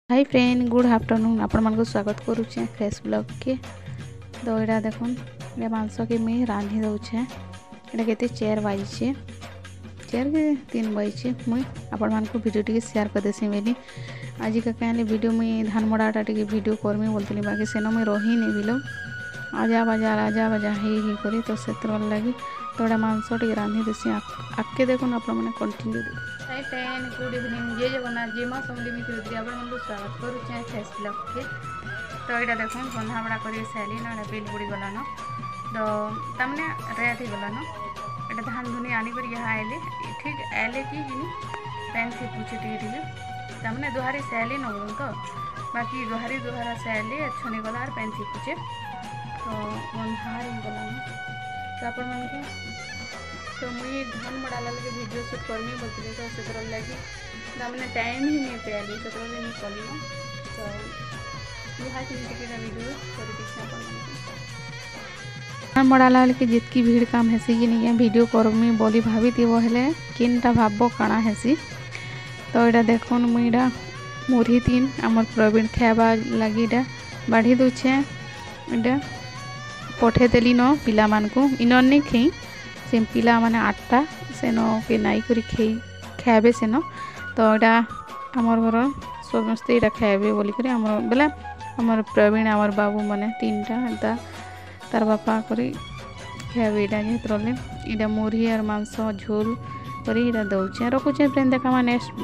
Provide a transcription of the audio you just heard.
Hi friend good afternoon आपण मन को स्वागत करुचे फ्रेश ब्लॉग के। तो यहाँ देखो ये मांस के मुझे रांधि दौचे। यहाँ के 4 बजे 4 के 3 बजे मुई आपण मन को वीडियो टी शेयर कर देसी बेली। आज का कहले वीडियो मुई धान मड़ाटा टी वीडियो करमी बोलती बाकी सेन मुई रही नहीं बिलो आजा बजा ही करी तो से लगी तो यहाँ मांस टी रांधि देसी आगे देखो आप continue. Hi friend good evening जय जगन्नाथ जी माँ समली मित्री आप स्वागत करुचे फेस ब्लॉग के। तो यहाँ देख रंधा बड़ा कर सारी ना बिल बुड़ी गलान तो तमने रेत ही गलान ये धान धुनी आनिक यहाँ आए ठीक आए कि पैन से पूछे टे तमने दुहारी सैली न बोल तो बाकी दुहारा सैली छनी गला पैन से पूछे तो बंधार गलान तो आप तो मुझे धान मड़ाला लगे वीडियो शूट करमी बोलती तो से लगी मैंने टाइम ही नहीं पाइली से नहीं कल तो वीडियो धान मड़ाला के जितकी भीड़ काम हेसी कि नहीं वीडियो करमी बोली भावी वो हेले किनटा भाव काଣା हेसी। तो यहाँ देख मुझा मुरी 3 आमर प्रवीण खावा लगी बाढ़ी दूचे यहाँ पठेदेली न पिला मानकू इनर नहीं खई से पिला माने 8टा सेन के नाई करी खाइबे सेन। तो यहाँ आमर घर समस्ते यहाँ खाइबे बोलिक बोले आमर प्रवीण आमर बाबू मैंने 3टा एंता तार बापा करी खाइबे यहाँ जेहतु यहाँ मुरी और मांस झोल कर दौचे रखुचे फ्रेंड देखा नेक्स्ट।